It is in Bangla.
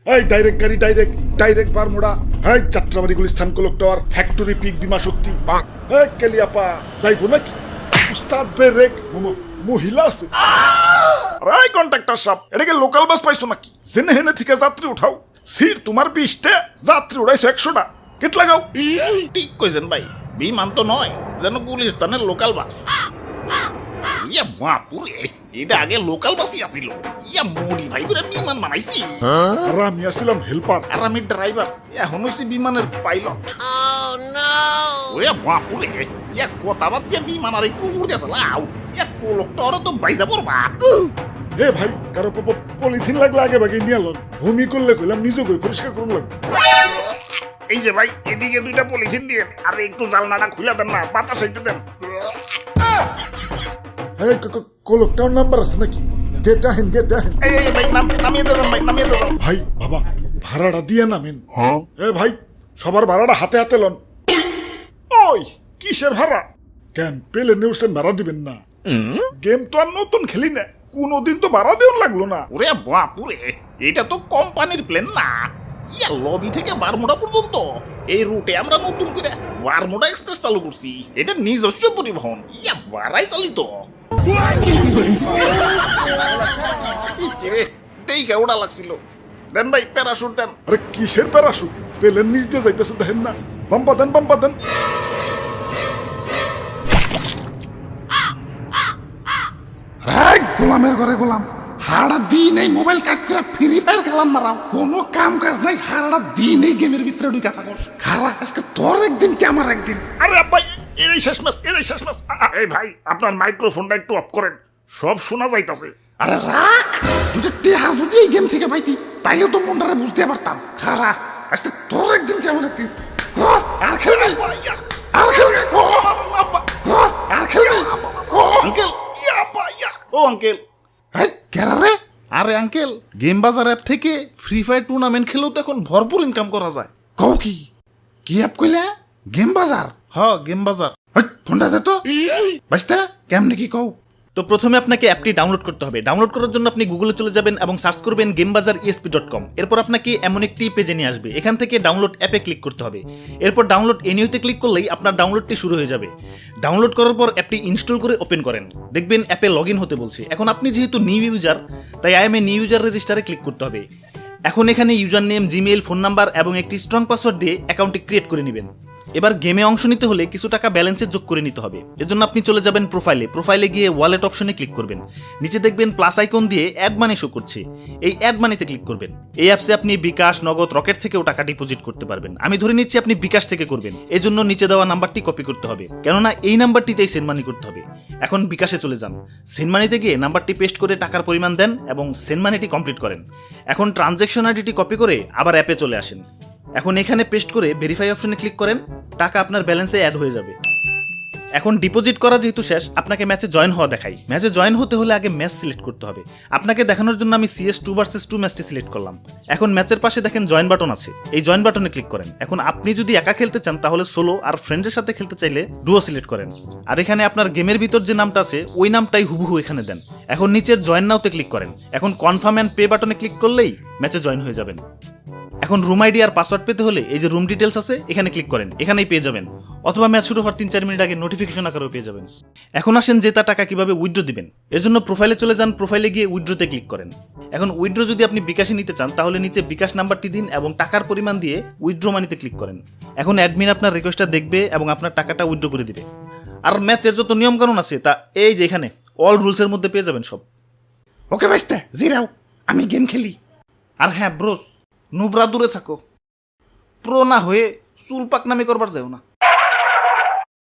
এই ডাইরেক্ট গাড়ি ডাইরেক্ট বারমুড়া, এই যাত্রাবাড়ি গুলিস্তান কোলক টাওয়ার ফ্যাক্টরি পিক বিমা শক্তি, এই কেলিয়াপা যাইবো নাকি? উস্তাদ ব্রেক মহিলা আছে। রাই কন্ট্রাক্টর সাহেব, এটাকে লোকাল বাস পাইছো নাকি? জেনে হেনে থেকে যাত্রী উঠাও। সিট তোমার 20টা, যাত্রী উড়াইছো 100টা। কেট লাগাও। ঠিক কইছেন ভাই, বিমান তো নয়, যেন গুলিস্তানের লোকাল বাস। ইয়া বাপুরে, এটা আগে লোকাল বাসই আসিল, ইয়া মডিফাই করে বিমান বানাইছি। আর আমি আসছিলাম হেল্পার। আর আমি ড্রাইভার, এখন হইছি বিমানের পাইলট। ওরে বাপুরে, ইয়া কথা বাদ দিয়ে বিমান আর একটু উড়ে চালাও, ইয়া কোলকটা ওরা তো বাইজা পড়বা। এ ভাই, কারো পলিথিন লাগলে আগে ভাগে নিয়ে আলো। ভূমি করলে কইলাম নিজে কই পরিষ্কার করুন লাগবে। এই যে ভাই, এদিকে 2টা পলিথিন দিয়ে, আর একটু জালনাটা খুলে দেন না, বাতাস হইতে দেন। এই কোলক টাওয়ার নাম্বার আছে নাকি? গেট আহেন। এই ভাই, নামিয়ে দেন ভাই, নামিয়ে দেন। ভাই বাবা, ভাড়াটা দিয়ে নামেন। এ ভাই, সবার ভাড়াটা হাতে হাতে লন। ওই কিসের ভাড়া? কেন পেলে নিউজেন ভাড়া দিবেন না? গেম তো আর নতুন খেলি না, কোনোদিন তো ভাড়া দেওয়ার লাগলো না। ওরে বাপুরে, এটা তো কোম্পানির প্লেন না, ইয়া লবি থেকে বারমুডা পর্যন্ত এই রুটে আমরা নতুন করে বারমুডা এক্সপ্রেস চালু করছি। এটা নিজস্ব পরিবহন, ইয়া ভাড়াই চালিত। দেখে ওটা লাগছিল। দেন ভাই, প্যারাশুট দেন। আরে কিসের প্যারাশুট? পেলেন নিচ দিয়ে যাইতেছে দেখেন না? বাম্পা দেন। গোলামের ঘরে গোলাম, হাড়া দিন এই মোবাইল কাট করে ফ্রি ফায়ার খেলাম মারাও, কোনো কাম কাজ নাই, হাড়া দিন এই গেমের ভিতরে ঢুকে থাকোস। খারা আজকে তোর একদিন কি আমার একদিন। আরে ভাই, এটাই শেষ ম্যাচ। এই ভাই, আপনার মাইক্রোফোনটা একটু অফ করেন, সব শোনা যাইতাছে। আরে রাখ, দুটো টেহা যদি এই গেম থেকে পাইতি তাইলে তো মনটারে বুঝতে পারতাম। খারা আজকে তোর একদিন কি আমার একদিন। আর খেলবি, আঙ্কেল, ও আঙ্কেল। কেরা রে? আরে আঙ্কেল, গেম বাজার অ্যাপ থেকে ফ্রি ফায়ার টুর্নামেন্ট খেলেও তো এখন ভরপুর ইনকাম করা যায়। কও কি অ্যাপ কইলে? গেম বাজার? গেম বাজার। ফোনটা দে তো বাঁচতে, কেমনে কি কও? তো প্রথমে আপনাকে অ্যাপটি ডাউনলোড করতে হবে। ডাউনলোড করার জন্য আপনি গুগলে চলে যাবেন এবং সার্চ করবেন gamebazaresp.com। এরপর আপনাকে এমন একটি পেজে নিয়ে আসবে, এখান থেকে ডাউনলোড অ্যাপে ক্লিক করতে হবে। এরপর ডাউনলোড এনিউতে ক্লিক করলেই আপনার ডাউনলোডটি শুরু হয়ে যাবে। ডাউনলোড করার পর অ্যাপটি ইনস্টল করে ওপেন করেন, দেখবেন অ্যাপে লগ ইন হতে বলছে। এখন আপনি যেহেতু নিউ ইউজার, তাই I M a new user রেজিস্টারে ক্লিক করতে হবে। এখন এখানে user name, Gmail, phone number এবং একটি স্ট্রং পাসওয়ার্ড দিয়ে অ্যাকাউন্টটি ক্রিয়েট করে নেবেন। এবার গেমে অংশ নিতে হলে কিছু টাকা ব্যালেন্সে যোগ করে নিতে হবে। এজন্য আপনি চলে যাবেন প্রোফাইলে গিয়ে ওয়ালেট অপশনে ক্লিক করবেন। নিচে দেখবেন প্লাস আইকন দিয়ে অ্যাড মানি শো করছে, এই অ্যাড মানিতে ক্লিক করবেন। এই অ্যাপসে আপনি বিকাশ, নগদ, রকেট থেকেও টাকা ডিপোজিট করতে পারবেন। আমি ধরে নিচ্ছি আপনি বিকাশ থেকে করবেন, এজন্য নিচে দেওয়া নাম্বারটি কপি করতে হবে, কেননা এই নাম্বারটিতেই সেন্ড মানি করতে হবে। এখন বিকাশে চলে যান, সেন্ড মানিতে গিয়ে নাম্বারটি পেস্ট করে টাকার পরিমাণ দেন এবং সেন্ড মানিটি কমপ্লিট করেন। এখন ট্রানজ্যাকশন আইডিটি কপি করে আবার অ্যাপে চলে আসেন। এখন এখানে পেস্ট করে ভেরিফাই অপশনে ক্লিক করেন, টাকা আপনার ব্যালেন্সে অ্যাড হয়ে যাবে। এখন ডিপোজিট করা যেহেতু শেষ, আপনাকে ম্যাচে জয়েন হওয়া দেখাই। ম্যাচে জয়েন হতে হলে আগে ম্যাচ সিলেক্ট করতে হবে। আপনাকে দেখানোর জন্য আমি CS2 vs 2 ম্যাচটি সিলেক্ট করলাম। এখন ম্যাচের পাশে দেখেন জয়েন বাটন আছে, এই জয়েন বাটনে ক্লিক করেন। এখন আপনি যদি একা খেলতে চান তাহলে সোলো, আর ফ্রেন্ডের সাথে খেলতে চাইলে ডুও সিলেক্ট করেন। আর এখানে আপনার গেমের ভিতর যে নামটা আছে ওই নামটাই হুবহু এখানে দেন। এখন নিচের জয়েন নাওতে ক্লিক করেন। এখন কনফার্ম অ্যান্ড পে বাটনে ক্লিক করলেই ম্যাচে জয়েন হয়ে যাবেন। এখন রুম আইডি আর পাসওয়ার্ড পেতে হলে এই যে রুম ডিটেলস আছে এখানে ক্লিক করেন, এখানেই পেয়ে যাবেন। অথবা ম্যাচ শুরু হওয়ার 3-4 মিনিট আগে নোটিফিকেশন আকারেও পেয়ে যাবেন। এখন আসেন যে তার টাকা কিভাবে উইথড্র দিবেন। এর জন্য প্রোফাইলে চলে যান, প্রোফাইলে গিয়ে উইথড্রতে ক্লিক করেন। এখন উইথড্র যদি আপনি বিকাশে নিতে চান তাহলে নিচে বিকাশ নাম্বারটি দিন এবং টাকার পরিমাণ দিয়ে উইথড্র মানিতে ক্লিক করেন। এখন অ্যাডমিন আপনার রিকোয়েস্টটা দেখবে এবং আপনার টাকাটা উইথড্র করে দিবে। আর ম্যাচের যত নিয়মকানুন আছে তা এই যে এখানে অল রুলসের মধ্যে পেয়ে যাবেন সব। ওকে বাঁচতে জিরাও, আমি গেম খেলি। আর হ্যাঁ ব্রোস, নুবরা দূরে থাকো, প্রো না হয়ে চুল পাকনামি করবার যাও না।